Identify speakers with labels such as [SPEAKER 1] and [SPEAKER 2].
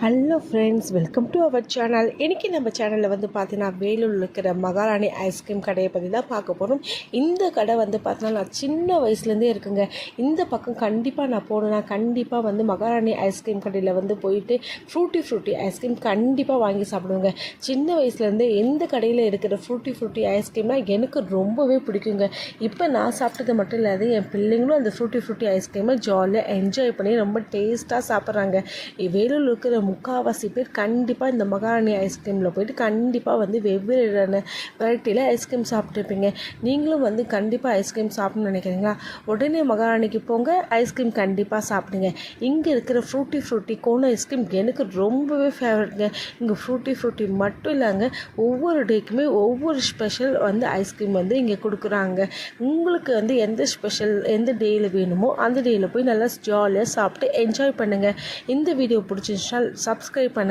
[SPEAKER 1] Hello friends, welcome to our channel. இன்றைக்கி நம்ம சேனலில் வந்து பார்த்தீங்கன்னா வேலூரில் இருக்கிற மகாராணி ஐஸ்கிரீம் கடையை பற்றி தான் பார்க்க போகிறோம். இந்த கடை வந்து பார்த்தீங்கன்னா நான் சின்ன வயசுலேருந்தே இருக்குங்க. இந்த பக்கம் கண்டிப்பாக நான் போனேன்னா கண்டிப்பாக வந்து மகாராணி ஐஸ்கிரீம் கடையில் வந்து போயிட்டு ஃப்ரூட்டி ஐஸ்கிரீம் கண்டிப்பாக வாங்கி சாப்பிடுவேங்க. சின்ன வயசுலேருந்தே எந்த கடையில் இருக்கிற ஃப்ரூட்டி ஐஸ்கிரீம்னால் எனக்கு ரொம்பவே பிடிக்குங்க. இப்போ நான் சாப்பிட்டது மட்டும் இல்லாது என் பிள்ளைங்களும் அந்த ஃப்ரூட்டி ஐஸ்கிரீமை ஜாலியாக என்ஜாய் பண்ணி ரொம்ப டேஸ்ட்டாக சாப்பிட்றாங்க. வேலூரில் இருக்கிற முக்கால்வாசி பேர் கண்டிப்பாக இந்த மகாராணி ஐஸ்கிரீமில் போய்ட்டு கண்டிப்பாக வந்து வெவ்வேறு வெரைட்டியில் ஐஸ்கிரீம் சாப்பிட்ருப்பீங்க. நீங்களும் வந்து கண்டிப்பாக ஐஸ்கிரீம் சாப்பிட்ணுன்னு நினைக்கிறீங்களா? உடனே மகாராணிக்கு போங்க, ஐஸ்கிரீம் கண்டிப்பாக சாப்பிடுங்க. இங்கே இருக்கிற ஃப்ரூட்டி கோன் ஐஸ்கிரீம் எனக்கு ரொம்பவே ஃபேவரட்ங்க. இங்கே ஃப்ரூட்டி மட்டும் இல்லைங்க, ஒவ்வொரு டேக்குமே ஒவ்வொரு ஸ்பெஷல் வந்து ஐஸ்கிரீம் வந்து இங்கே கொடுக்குறாங்க. உங்களுக்கு வந்து எந்த ஸ்பெஷல் எந்த டேயில் வேணுமோ அந்த டேயில் போய் நல்லா ஜாலியாக சாப்பிட்டு என்ஜாய் பண்ணுங்கள். இந்த வீடியோ பிடிச்சிருந்துச்சுன்னா சப்ஸ்கிரைப் பண்ணுங்கள்.